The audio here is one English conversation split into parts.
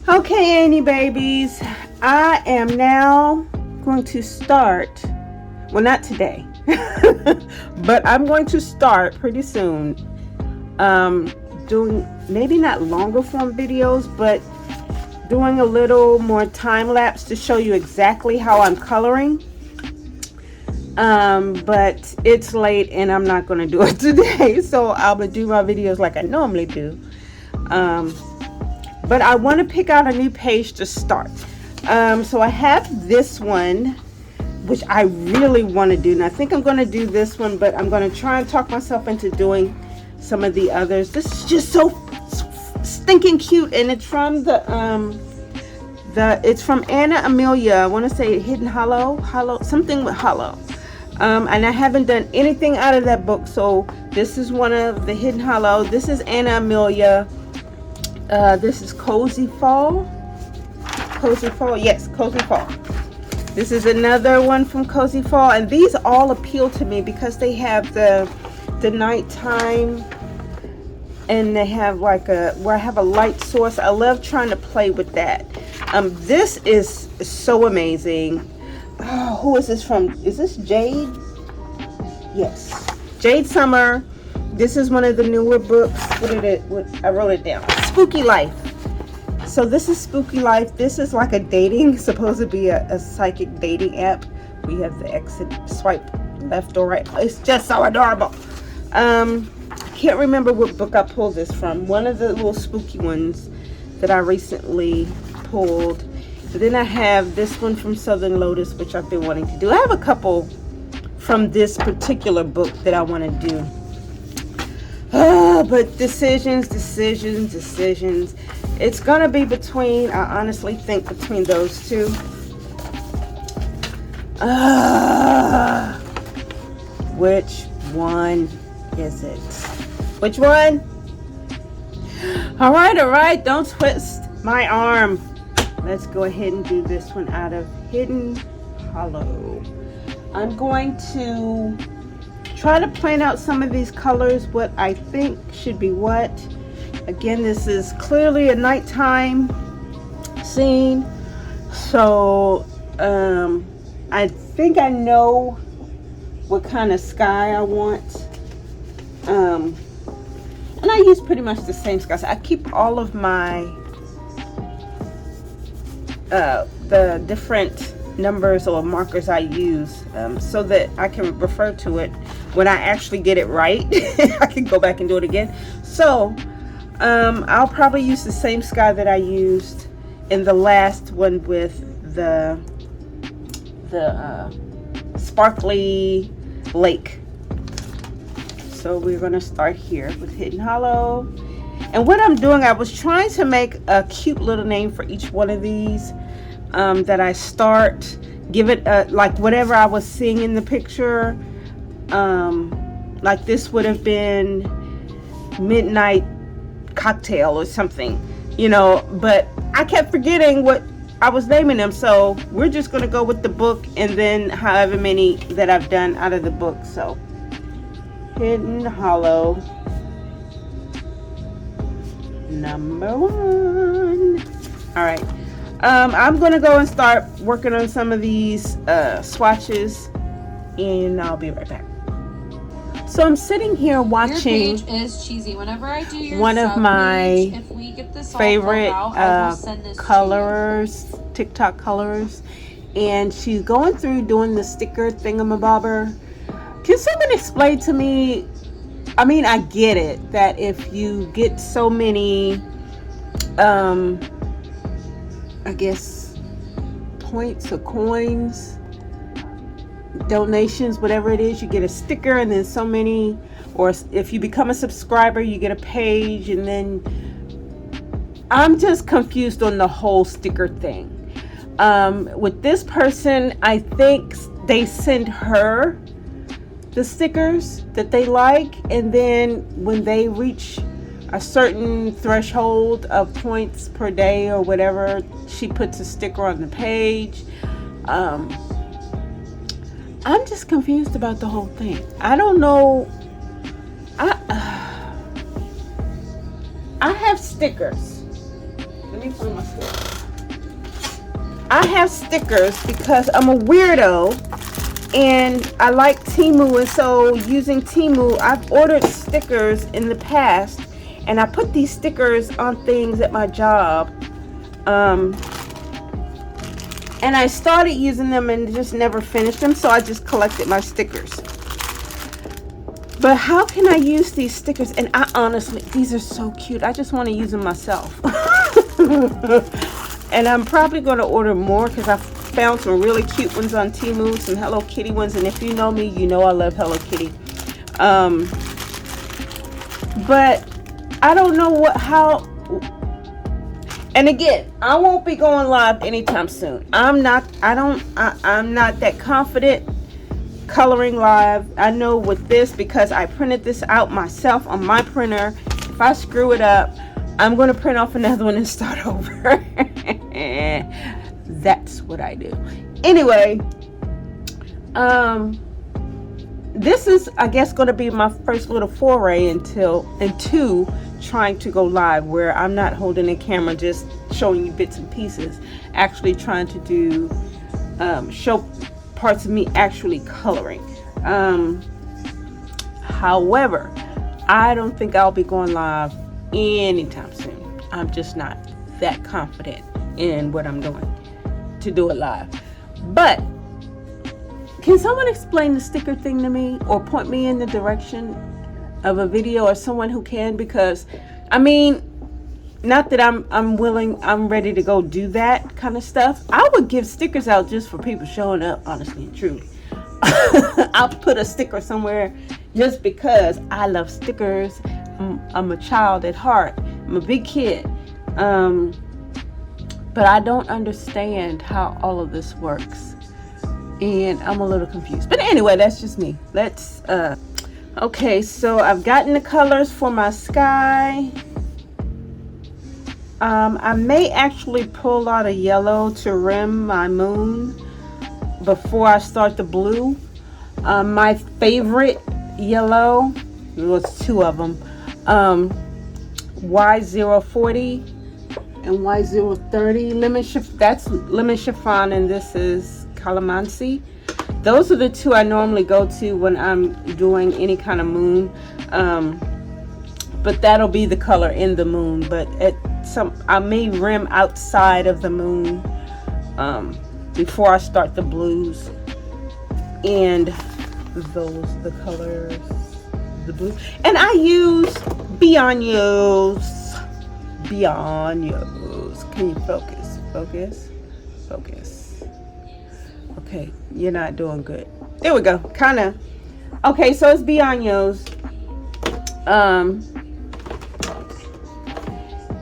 Okay, Annie babies, I am now going to start, well, not today, but I'm going to start pretty soon doing maybe not longer form videos, but doing a little more time lapse to show you exactly how I'm coloring. But it's late and I'm not going to do it today, so I'm going to do my videos like I normally do. But I want to pick out a new page to start. So I have this one, which I really want to do. And I think I'm going to do this one, but I'm going to try and talk myself into doing some of the others. This is just so stinking cute. And it's from it's from Emilia. I want to say Hidden Hollow, something with Hollow. And I haven't done anything out of that book. So this is one of the Hidden Hollow. This is Emilia. This is Cozy Fall. Yes, Cozy Fall. This is another one from Cozy Fall, and these all appeal to me because they have the nighttime, and they have like where I have a light source. I love trying to play with that. This is so amazing. Oh, who is this from? Is this Jade? Yes, Jade Summer. This is one of the newer books. I wrote it down. Spooky Life. So this is Spooky Life. This is like a dating, supposed to be a psychic dating app. We have the exit swipe left or right. It's just so adorable. I can't remember what book I pulled this from. One of the little spooky ones that I recently pulled. But then I have this one from Southern Lotus, which I've been wanting to do. I have a couple from this particular book that I want to do. But decisions. It's gonna be between, I honestly think between those two. Which one is it? Which one? All right, don't twist my arm. Let's go ahead and do this one out of Hidden Hollow. I'm going to try to plan out some of these colors, what I think should be what. Again, this is clearly a nighttime scene, so I think I know what kind of sky I want, and I use pretty much the same sky. So I keep all of my the different numbers or markers I use, so that I can refer to it when I actually get it right. I can go back and do it again. So I'll probably use the same sky that I used in the last one with the sparkly lake. So we're going to start here with Hidden Hollow. And what I'm doing, I was trying to make a cute little name for each one of these that I start. Give it like whatever I was seeing in the picture. Like this would have been Midnight Cocktail or something, but I kept forgetting what I was naming them, so we're just going to go with the book and then however many that I've done out of the book. So Hidden Hollow number 1. All right, I'm going to go and start working on some of these swatches, and I'll be right back. So I'm sitting here watching. Your page is cheesy. Whenever I do your one of my page, if we get this favorite out, colors, TikTok colors, and she's going through doing the sticker thingamabobber. Can someone explain to me? I mean, I get it that if you get so many, I guess, points or coins, donations, whatever it is, you get a sticker, and then so many, or if you become a subscriber, you get a page, and then I'm just confused on the whole sticker thing. With this person, I think they send her the stickers that they like, and then when they reach a certain threshold of points per day or whatever, she puts a sticker on the page. I'm just confused about the whole thing. I don't know. I have stickers. Let me find my stickers. I have stickers because I'm a weirdo and I like Temu, and so using Temu, I've ordered stickers in the past and I put these stickers on things at my job. And I started using them and just never finished them, so I just collected my stickers. But how can I use these stickers? And I honestly, these are so cute. I just want to use them myself. And I'm probably going to order more because I found some really cute ones on Temu, some Hello Kitty ones. And if you know me, you know I love Hello Kitty. But I don't know how. And again, I won't be going live anytime soon. I'm not that confident coloring live. I know with this, because I printed this out myself on my printer. If I screw it up, I'm going to print off another one and start over. That's what I do. Anyway, this is, I guess, going to be my first little foray into trying to go live, where I'm not holding a camera just showing you bits and pieces, actually trying to do show parts of me actually coloring. However, I don't think I'll be going live anytime soon. I'm just not that confident in what I'm doing to do it live. But can someone explain the sticker thing to me, or point me in the direction of a video, or someone who can? Because I mean, not that I'm ready to go do that kind of stuff. I would give stickers out just for people showing up, honestly and truly. I'll put a sticker somewhere just because I love stickers. I'm a child at heart. I'm a big kid. But I don't understand how all of this works. And I'm a little confused. But anyway, that's just me. Let's, okay, so I've gotten the colors for my sky. I may actually pull out a yellow to rim my moon before I start the blue. My favorite yellow, there was two of them, Y040 and Y030 that's lemon chiffon, and this is calamansi. Those are the two I normally go to when I'm doing any kind of moon. But that'll be the color in the moon. But I may rim outside of the moon before I start the blues. And those are the colors, the blue. And I use Beyonyo's. Can you focus? Focus. Okay, you're not doing good. There we go. Kind of. Okay, so it's Beyonyo's.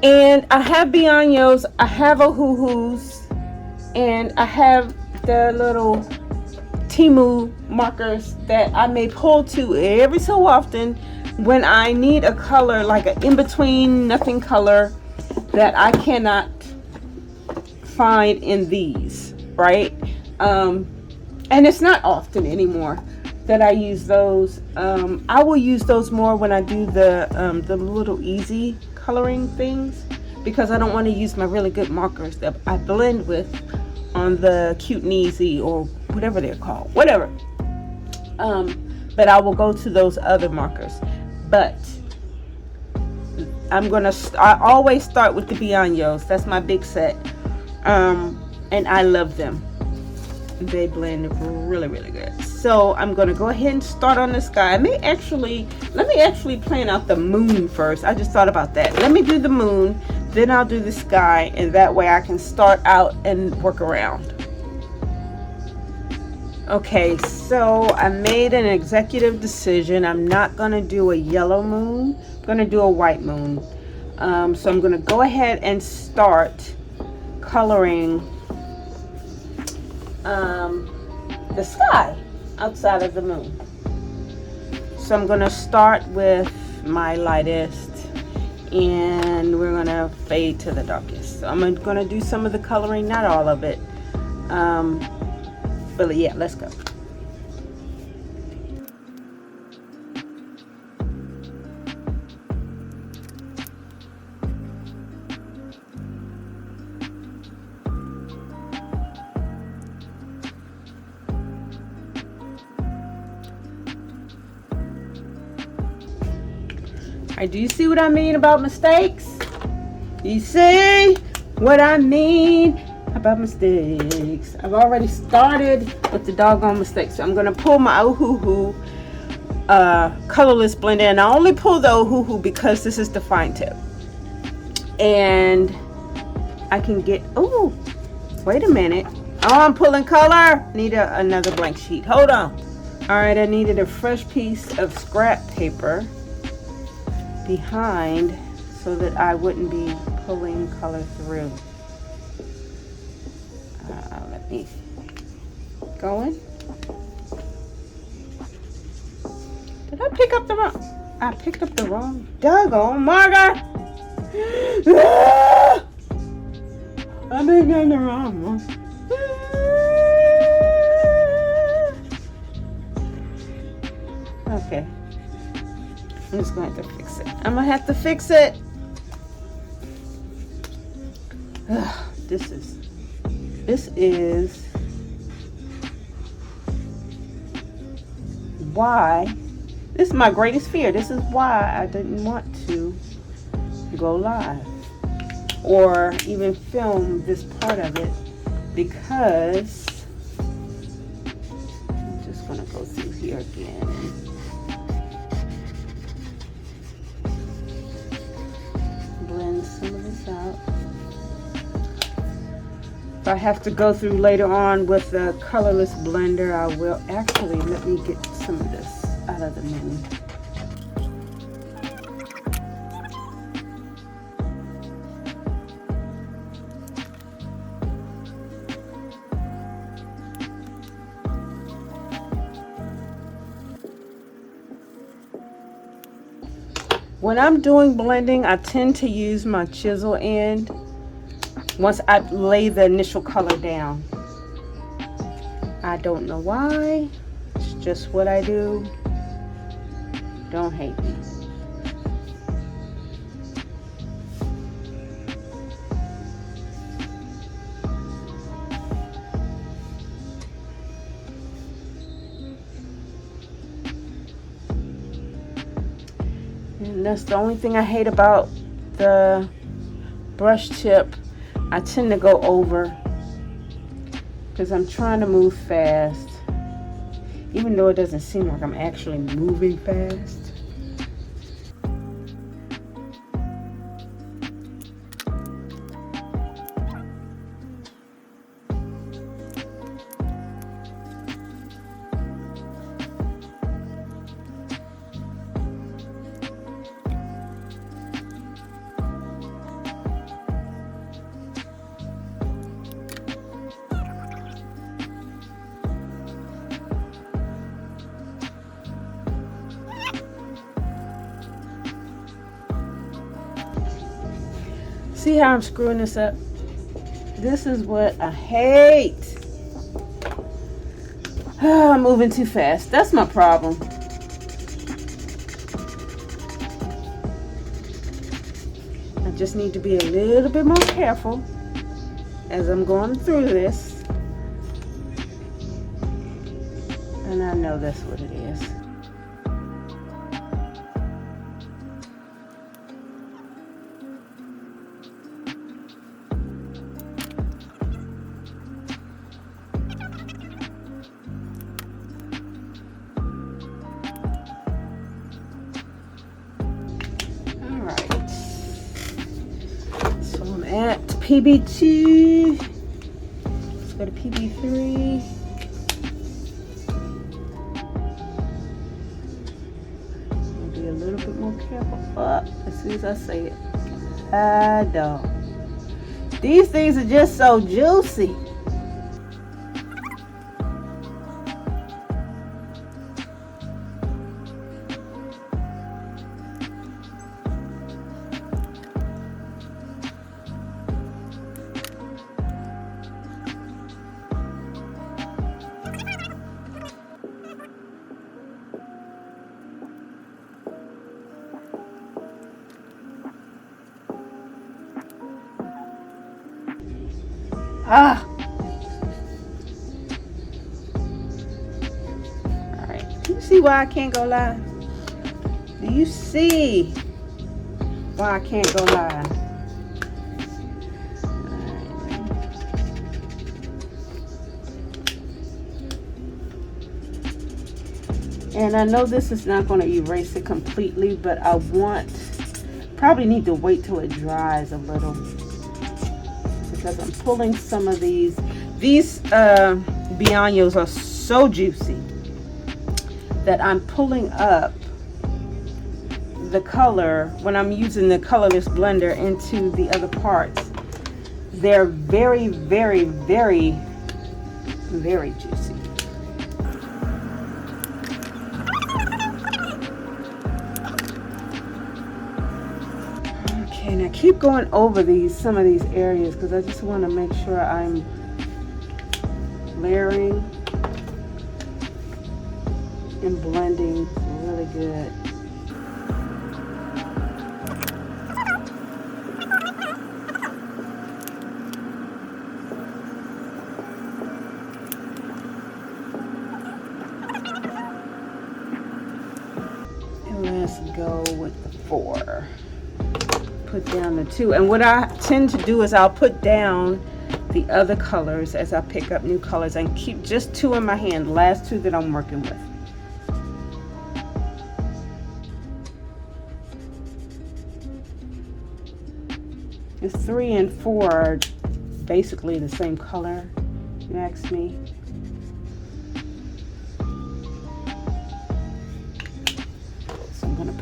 And I have Beyonyo's. I have a Hoo-Hoo's. And I have the little Temu markers that I may pull to every so often when I need a color, like an in-between nothing color that I cannot find in these, right? And it's not often anymore that I use those. I will use those more when I do the little easy coloring things, because I don't want to use my really good markers that I blend with on the Cute and Easy or whatever they're called, whatever. But I will go to those other markers. But I always start with the Beyonyo's. That's my big set. And I love them. They blend really, really good. So I'm going to go ahead and start on the sky. Let me actually plan out the moon first. I just thought about that. Let me do the moon, then I'll do the sky, and that way I can start out and work around. Okay, so I made an executive decision. I'm not going to do a yellow moon. I'm going to do a white moon. So I'm going to go ahead and start coloring the sky outside of the moon. So I'm going to start with my lightest, and we're going to fade to the darkest. So I'm going to do some of the coloring, not all of it. But yeah, let's go. Alright, do you see what I mean about mistakes? You see what I mean about mistakes? I've already started with the doggone mistakes. So I'm going to pull my Oohoo colorless blender. And I only pull the Oohoo because this is the fine tip. And I can get... Oh, wait a minute. Oh, I'm pulling color. Need another blank sheet. Hold on. Alright, I needed a fresh piece of scrap paper behind so that I wouldn't be pulling color through. Let me go in. Did I pick up the wrong? I picked up the wrong. Doggone Marga! I picked up the wrong one. Okay. I'm just going to have to fix it. I'm going to have to fix it. This is why, this is my greatest fear. This is why I didn't want to go live or even film this part of it, because I'm just going to go through here again. Blend some of this out. If I have to go through later on with the colorless blender, I will. Actually, let me get some of this out of the Nene. When I'm doing blending, I tend to use my chisel end once I lay the initial color down. I don't know why. It's just what I do. Don't hate me. And that's the only thing I hate about the brush tip. I tend to go over because I'm trying to move fast, even though it doesn't seem like I'm actually moving fast. See how I'm screwing this up? This is what I hate. I'm moving too fast. That's my problem. I just need to be a little bit more careful as I'm going through this. And I know that's what it is. PB2. Let's go to PB3. I'll be a little bit more careful. As soon as I say it. I don't. These things are just so juicy. Alright. Do you see why I can't go live? Do you see Why I can't go live. And I know this is not going to erase it completely, but I probably need to wait till it dries a little, because I'm pulling some of these Bianos are so juicy that I'm pulling up the color when I'm using the colorless blender into the other parts. They're very, very, very, very juicy. Okay, now keep going over some of these areas, because I just want to make sure I'm layering and blending really good. Let's go with the 4. Put down the 2. And what I tend to do is I'll put down the other colors as I pick up new colors and keep just 2 in my hand, the last 2 that I'm working with. The 3 and 4 are basically the same color, you ask me.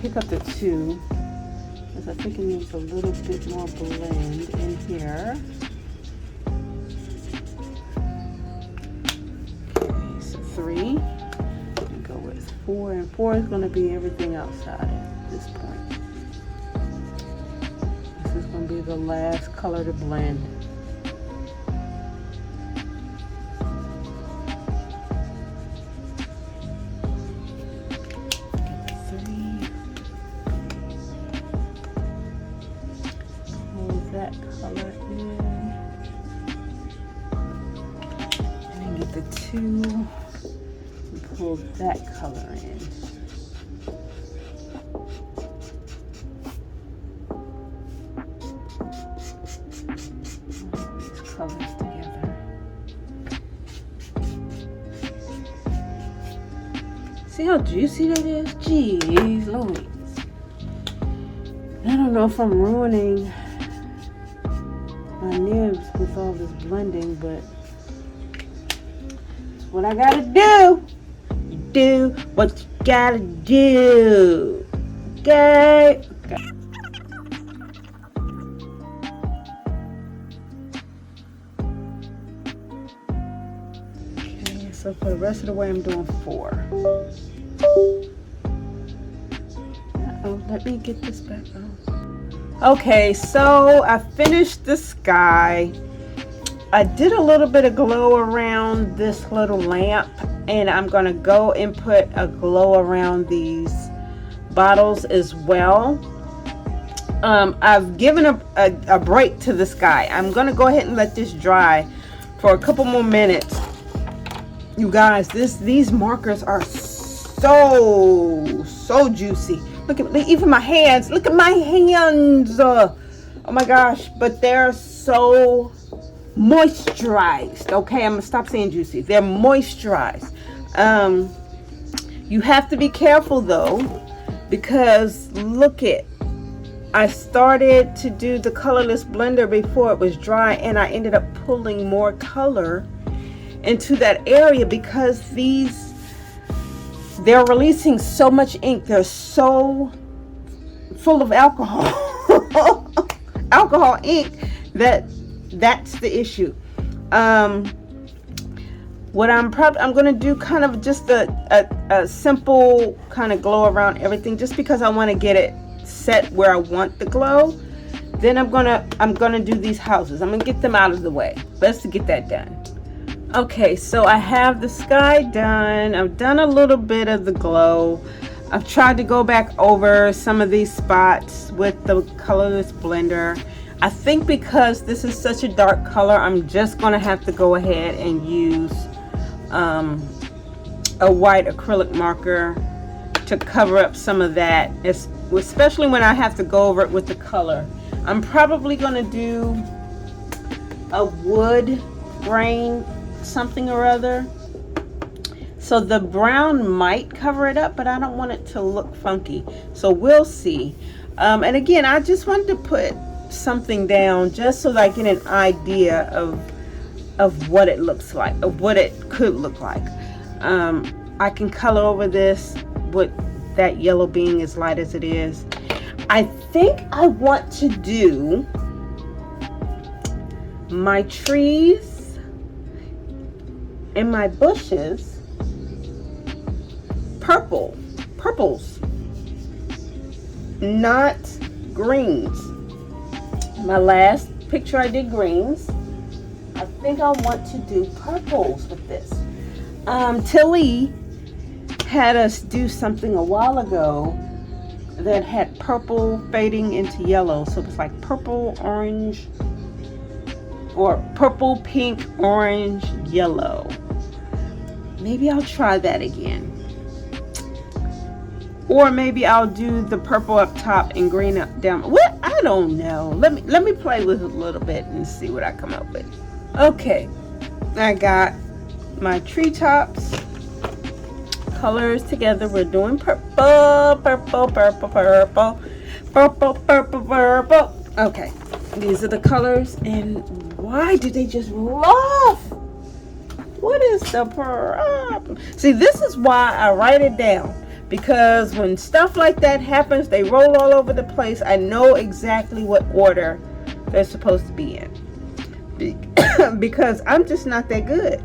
Pick up the 2, because I think it needs a little bit more blend in here. Okay, so 3. Go with 4, and 4 is going to be everything outside at this point. This is going to be the last color to blend. Pull that color in. All these colors together. See how juicy that is? Jeez Louise. I don't know if I'm ruining my nibs with all this blending, but what I gotta do. Do what you gotta do. Okay. Okay, so for the rest of the way I'm doing 4. Uh-oh, let me get this back on. Okay, so I finished the sky. I did a little bit of glow around this little lamp, and I'm going to go and put a glow around these bottles as well. I've given a break to the sky. I'm going to go ahead and let this dry for a couple more minutes. You guys, these markers are so juicy. Look at even my hands. Look at my hands. Oh my gosh, but they're so moisturized. Okay, I'm gonna stop saying juicy. They're moisturized. You have to be careful though, because look it, I started to do the colorless blender before it was dry, and I ended up pulling more color into that area because they're releasing so much ink. They're so full of alcohol alcohol ink that's the issue. What I'm going to do kind of just a simple kind of glow around everything, just because I want to get it set where I want the glow. Then I'm going to do these houses. I'm going to get them out of the way. Let's get that done. Okay, so I have the sky done. I've done a little bit of the glow. I've tried to go back over some of these spots with the colorless blender. I think because this is such a dark color, I'm just going to have to go ahead and use a white acrylic marker to cover up some of that. It's especially when I have to go over it with the color. I'm probably gonna do a wood grain something or other. So the brown might cover it up, but I don't want it to look funky. So we'll see. And again, I just wanted to put something down just so that I get an idea of what it looks like, of what it could look like. I can color over this with that yellow being as light as it is. I think I want to do my trees and my bushes purples, not greens. My last picture I did greens. I think I want to do purples with this. Tilly had us do something a while ago that had purple fading into yellow, so it was like purple, orange, or purple, pink, orange, yellow. Maybe I'll try that again. Or maybe I'll do the purple up top and green up down. What? I don't know. Let me play with it a little bit and see what I come up with. Okay, I got my treetops colors together. We're doing purple, purple, purple, purple, purple, purple, purple. Okay, these are the colors. And why do they just laugh? What is the problem? See, this is why I write it down. Because when stuff like that happens, they roll all over the place. I know exactly what order they're supposed to be in. Because I'm just not that good.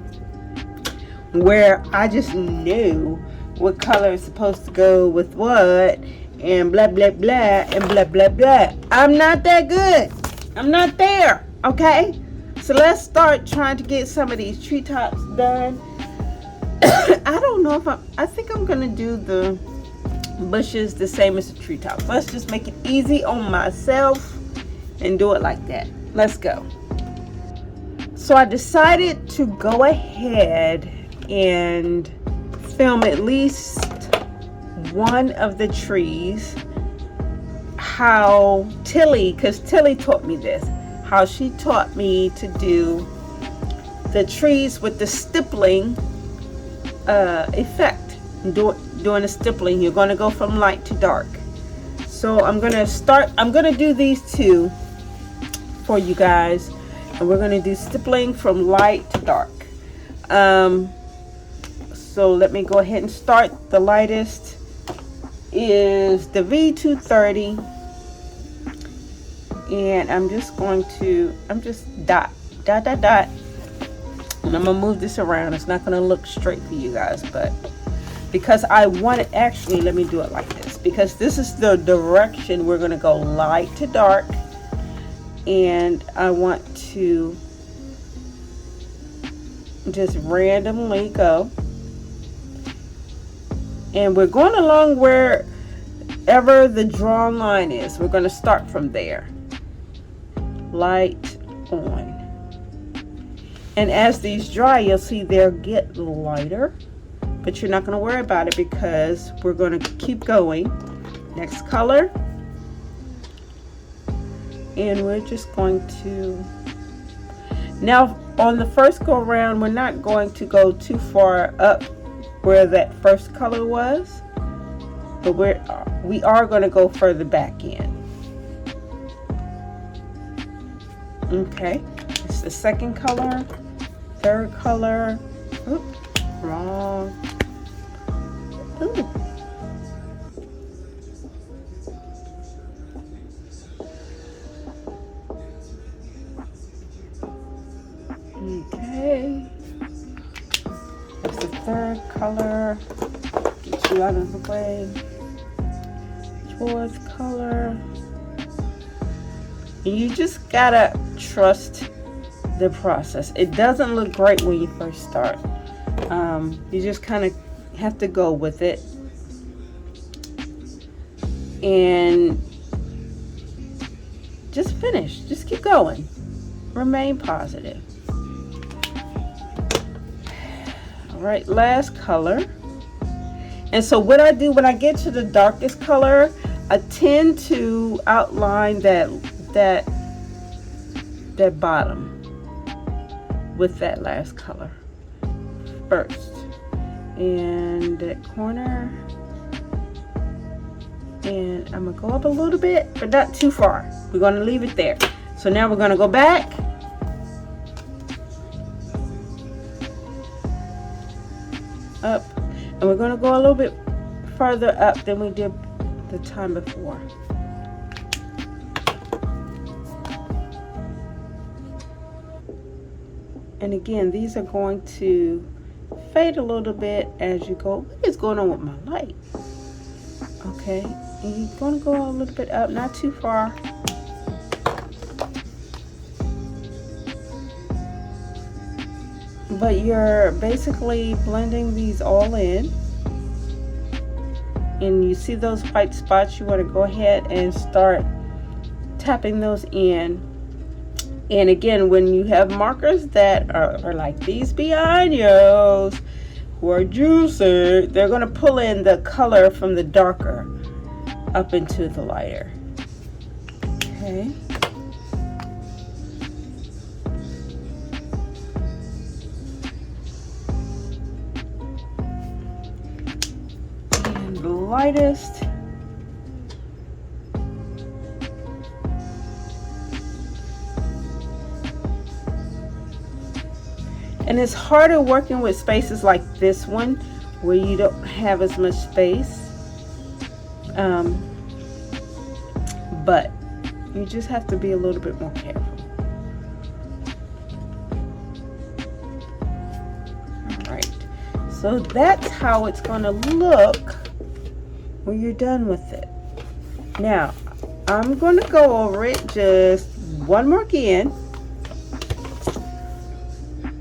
Where I just knew what color is supposed to go with what. And blah, blah, blah. And blah, blah, blah. I'm not that good. I'm not there. Okay? So let's start trying to get some of these treetops done. I don't know if I think I'm gonna do the bushes the same as the treetops. Let's just make it easy on myself and do it like that. Let's go. So I decided to go ahead and film at least one of the trees. How Tilly, because Tilly taught me this, how she taught me to do the trees with the stippling effect. Doing a stippling, you're going to go from light to dark. So I'm going to do these two for you guys, and we're going to do stippling from light to dark. So let me go ahead and start. The lightest is the V230, and I'm just dot, and I'm gonna move this around. It's not gonna look straight for you guys, but because I want it, actually, let me do it like this, because this is the direction we're gonna go, light to dark. And I want to just randomly go, and we're going along wherever the drawn line is. We're going to start from there, light on. And as these dry, you'll see they'll get lighter, but you're not going to worry about it because we're going to keep going. Next color. And we're just going to, now on the first go around, we're not going to go too far up where that first color was, but we are going to go further back in. Okay, it's the second color, third color. Oops, wrong. Ooh. Okay, that's the third color. Get you out of the way. Fourth color. And you just gotta trust the process. It doesn't look great when you first start. You just kind of have to go with it and just finish. Just keep going. Remain positive. All right, last color. And so what I do when I get to the darkest color, I tend to outline that bottom with that last color first, and that corner, and I'm gonna go up a little bit, but not too far. We're gonna leave it there. So now we're gonna go back up, and we're gonna go a little bit further up than we did the time before. And again, these are going to fade a little bit as you go. What is going on with my light? Okay, and you're going to go a little bit up, not too far. But you're basically blending these all in. And you see those white spots, you want to go ahead and start tapping those in. And again, when you have markers that are like these behind you, who are juicy, they're going to pull in the color from the darker up into the lighter. Okay. And the lightest. And it's harder working with spaces like this one where you don't have as much space. But you just have to be a little bit more careful. Alright, so that's how it's going to look when you're done with it. Now, I'm going to go over it just one more again.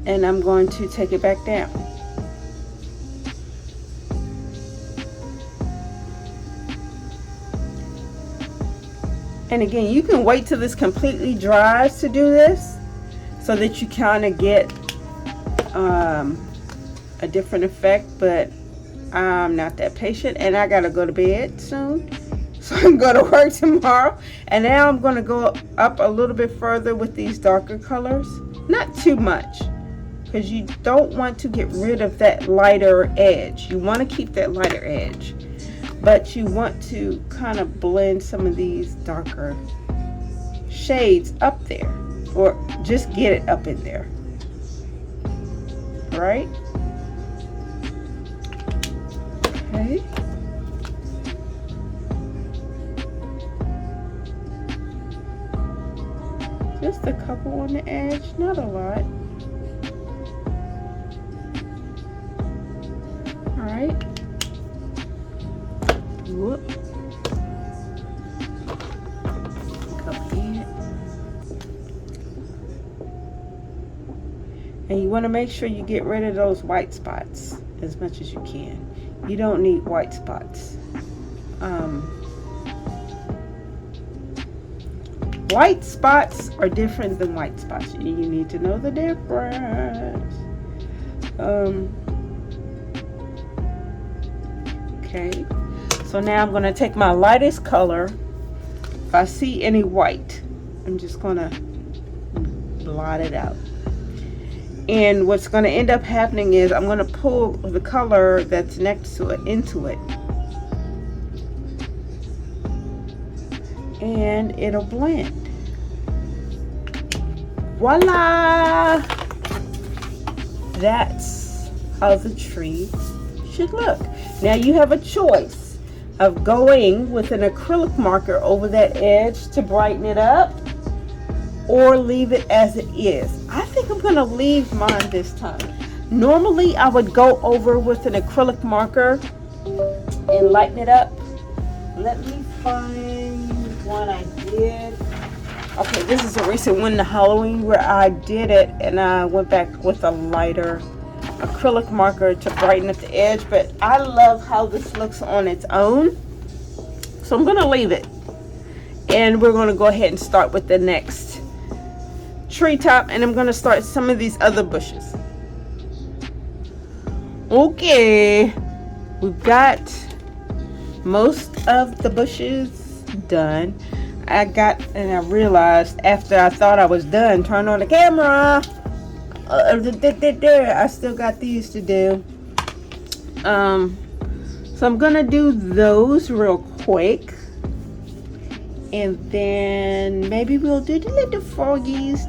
And I'm going to take it back down. And again, you can wait till this completely dries to do this, so that you kind of get a different effect. But I'm not that patient, and I gotta go to bed soon, so I'm going to work tomorrow. And now I'm going to go up a little bit further with these darker colors, not too much, because you don't want to get rid of that lighter edge. You want to keep that lighter edge, but you want to kind of blend some of these darker shades up there, or just get it up in there, right? Okay. Just a couple on the edge, not a lot. Alright. Whoop. Come in. And you want to make sure you get rid of those white spots as much as you can. You don't need white spots. White spots are different than white spots. You need to know the difference. Okay, so now I'm going to take my lightest color. If I see any white, I'm just going to blot it out. And what's going to end up happening is I'm going to pull the color that's next to it into it. And it'll blend. Voila! That's how the tree should look. Now you have a choice of going with an acrylic marker over that edge to brighten it up, or leave it as it is. I think I'm going to leave mine this time. Normally I would go over with an acrylic marker and lighten it up. Let me find one I did. Okay, this is a recent one, the Halloween, where I did it and I went back with a lighter acrylic marker to brighten up the edge. But I love how this looks on its own, so I'm going to leave it. And we're going to go ahead and start with the next treetop, and I'm going to start some of these other bushes. Okay, we've got most of the bushes done. I realized after I thought I was done, turn on the camera. I still got these to do. So I'm gonna do those real quick, and then maybe we'll do the little froggies,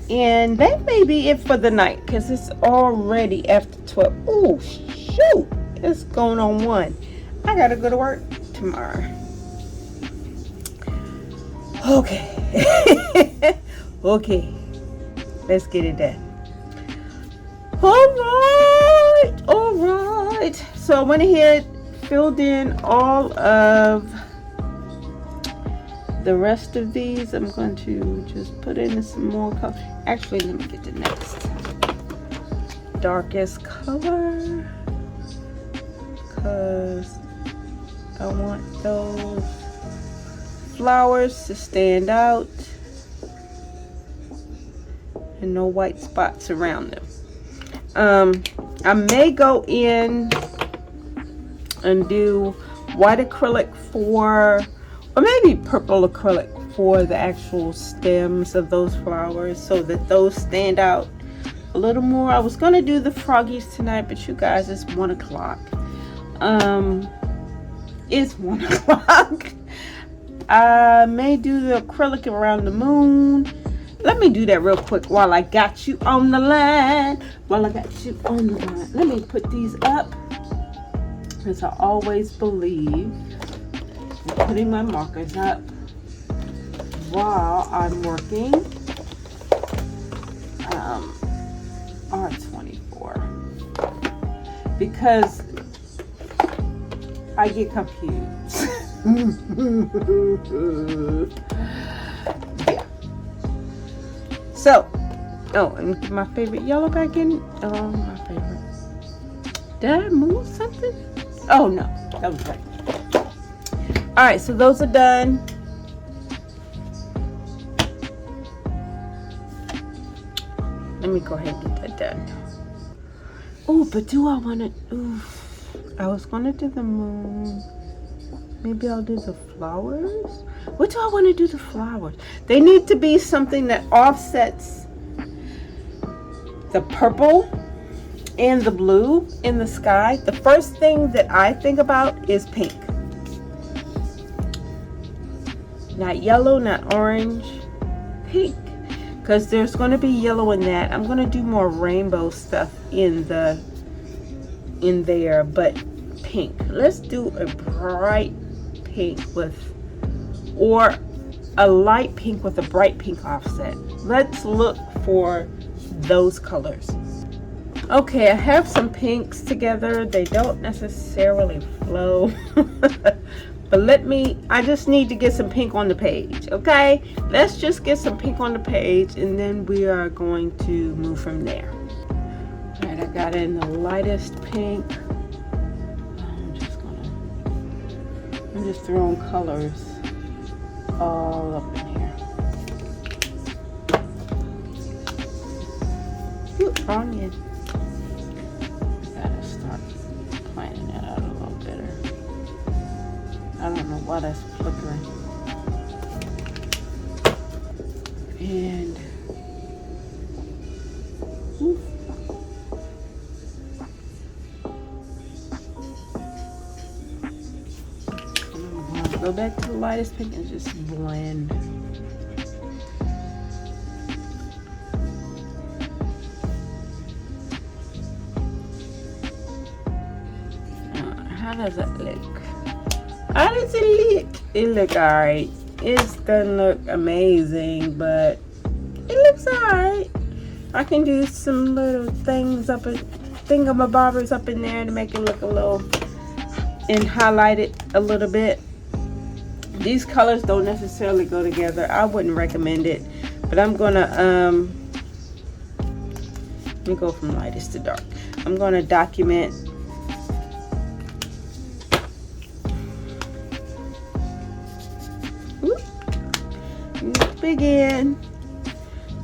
and that may be it for the night because it's already after 12. Oh shoot, it's going on 1. I gotta go to work tomorrow. Okay. Okay, let's get it done. All right. So I went ahead, filled in all of the rest of these. I'm going to just put in some more color. Actually, let me get the next darkest color, because I want those flowers to stand out and no white spots around them. I may go in and do white acrylic or maybe purple acrylic for the actual stems of those flowers so that those stand out a little more. I was gonna do the froggies tonight, but you guys, it's 1 o'clock. It's 1 o'clock. I may do the acrylic around the moon. Let me do that real quick while I got you on the line. Let me put these up, as I always believe. I'm putting my markers up while I'm working. R24. Because I get confused. Yeah. So, and my favorite yellow back in. Oh, my favorite. Did I move something? Oh, no. That was right. Alright, so those are done. Let me go ahead and get that done. Oh, but do I want to... I was going to do the moon. Maybe I'll do the flowers. What do I want to do the flowers? They need to be something that offsets the purple and the blue in the sky. The first thing that I think about is pink. Not yellow, not orange, pink. Because there's going to be yellow in that. I'm going to do more rainbow stuff in there, but pink. Let's do a bright pink or a light pink with a bright pink offset. Let's look for those colors. Okay, I have some pinks together. They don't necessarily flow. But I just need to get some pink on the page, okay? Let's just get some pink on the page, and then we are going to move from there. All right, I got in the lightest pink. I'm just throwing colors all up in here. Ooh, wrong end. I gotta start planning that out a little better. I don't know why that's flickering. And ooh. Go back to the lightest pink and just blend. How does that look? How does it look? It look alright. It's gonna look amazing, but it looks alright. I can do some little things thingamabobbers up in there to make it look a little and highlight it a little bit. These colors don't necessarily go together. I wouldn't recommend it, but I'm gonna let me go from lightest to dark. I'm gonna document begin.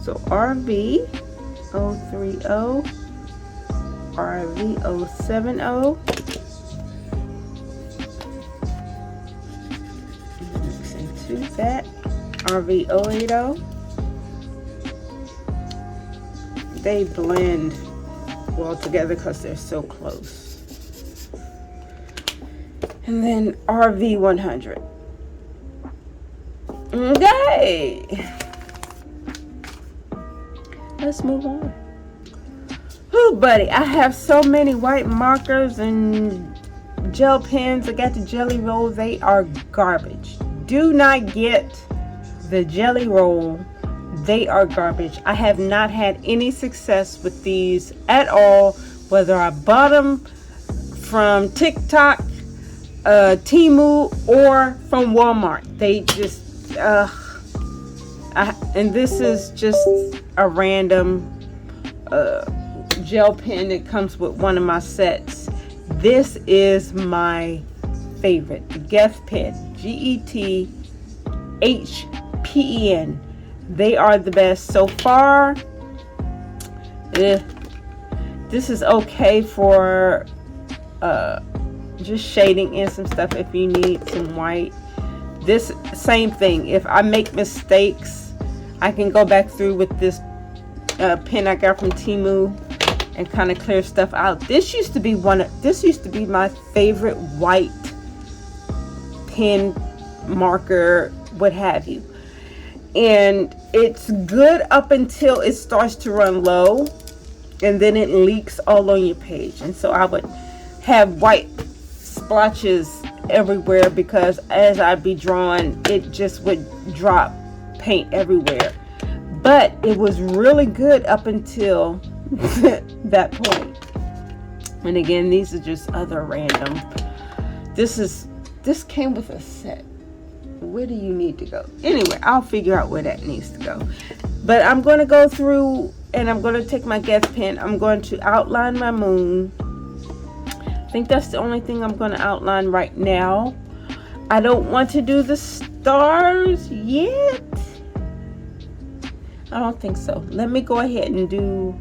So RV 030, RV 070, that. RHOA. They blend well together because they're so close. And then RV100. Okay. Let's move on. Oh, buddy, I have so many white markers and gel pens. I got the jelly roll. They are garbage. Do not get the jelly roll. They are garbage. I have not had any success with these at all, whether I bought them from TikTok, Temu, or from Walmart. They just, and this is just a random gel pen that comes with one of my sets. This is my favorite, the Geth pen, GETHPEN. They are the best so far. This is okay for just shading in some stuff if you need some white. This same thing, if I make mistakes, I can go back through with this pen I got from Temu and kind of clear stuff out. This used to be my favorite white pen, marker, what have you. And it's good up until it starts to run low, and then it leaks all on your page. And so I would have white splotches everywhere because as I'd be drawing, it just would drop paint everywhere. But it was really good up until that point. And again, these are just other random. This came with a set. Where do you need to go? Anyway, I'll figure out where that needs to go. But I'm going to go through and I'm going to take my Geth pen. I'm going to outline my moon. I think that's the only thing I'm going to outline right now. I don't want to do the stars yet. I don't think so. Let me go ahead and do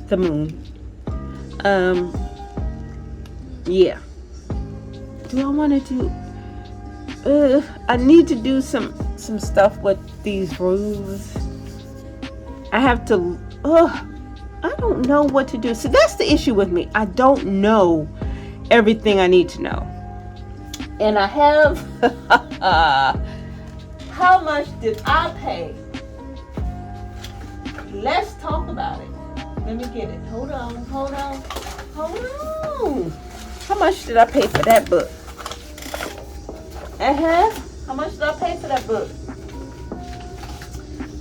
the moon. Yeah. Do I want to do... I need to do some stuff with these roofs. I have to... I don't know what to do. So that's the issue with me. I don't know everything I need to know. And I have... How much did I pay? Let's talk about it. Let me get it. Hold on. How much did I pay for that book? How much did I pay for that book?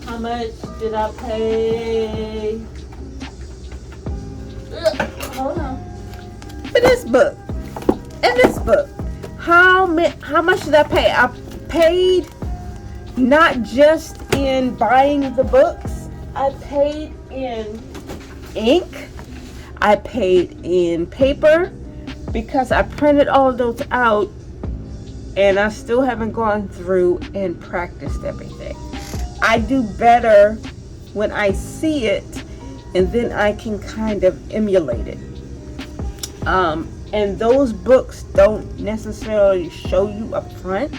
How much did I pay? Hold on. For this book. And this book. How much did I pay? I paid not just in buying the books. I paid in ink. I paid in paper because I printed all of those out. And I still haven't gone through and practiced everything. I do better when I see it and then I can kind of emulate it. And those books don't necessarily show you up front.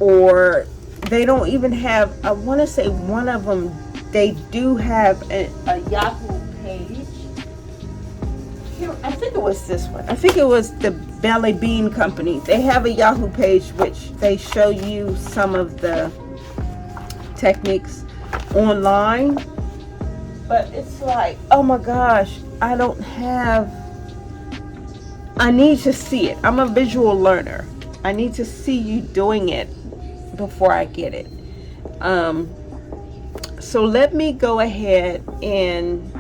Or they don't even have, I want to say one of them, they do have a Yahoo page. I think it was this one. I think it was the Belly Bean Company. They have a Yahoo page which they show you some of the techniques online. But it's like, oh my gosh, I need to see it. I'm a visual learner. I need to see you doing it before I get it. So let me go ahead and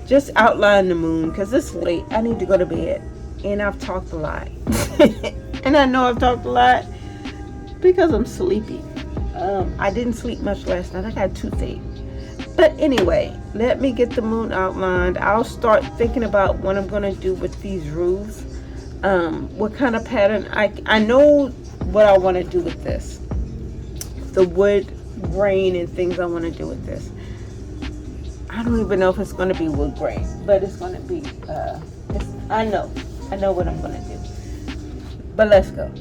just outline the moon because it's late. I need to go to bed. And I've talked a lot. And I know I've talked a lot because I'm sleepy. I didn't sleep much last night. I got a toothache. But anyway, let me get the moon outlined. I'll start thinking about what I'm going to do with these roofs. What kind of pattern. I know what I want to do with this. The wood grain and things I want to do with this. I don't even know if it's going to be wood grain, but it's going to be, I know what I'm going to do. But let's go.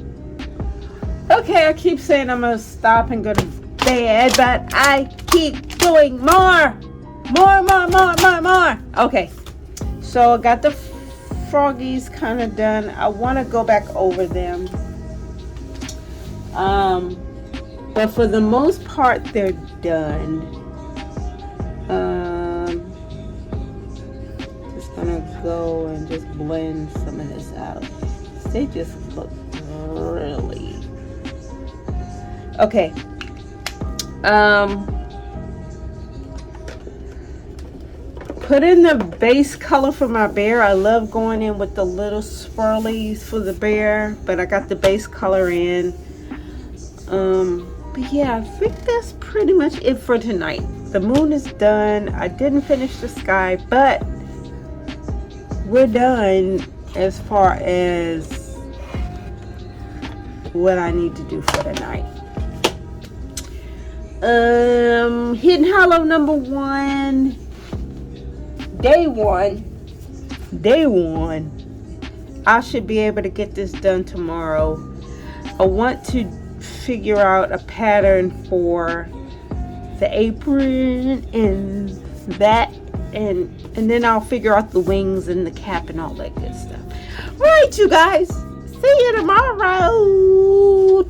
Okay, I keep saying I'm gonna stop and go to bed, but I keep doing more. Okay, so I got the froggies kind of done. I want to go back over them. But for the most part, they're done. Just gonna go and just blend some of this out. They just look really okay. Put in the base color for my bear. I love going in with the little swirlies for the bear, but I got the base color in. But yeah, I think that's pretty much it for tonight. The moon is done. I didn't finish the sky, but we're done as far as what I need to do for tonight. Hidden Hollow number 1. Day one. I should be able to get this done tomorrow. I want to figure out a pattern for the apron and that, and then I'll figure out the wings and the cap and all that good stuff. All right, you guys. See you tomorrow.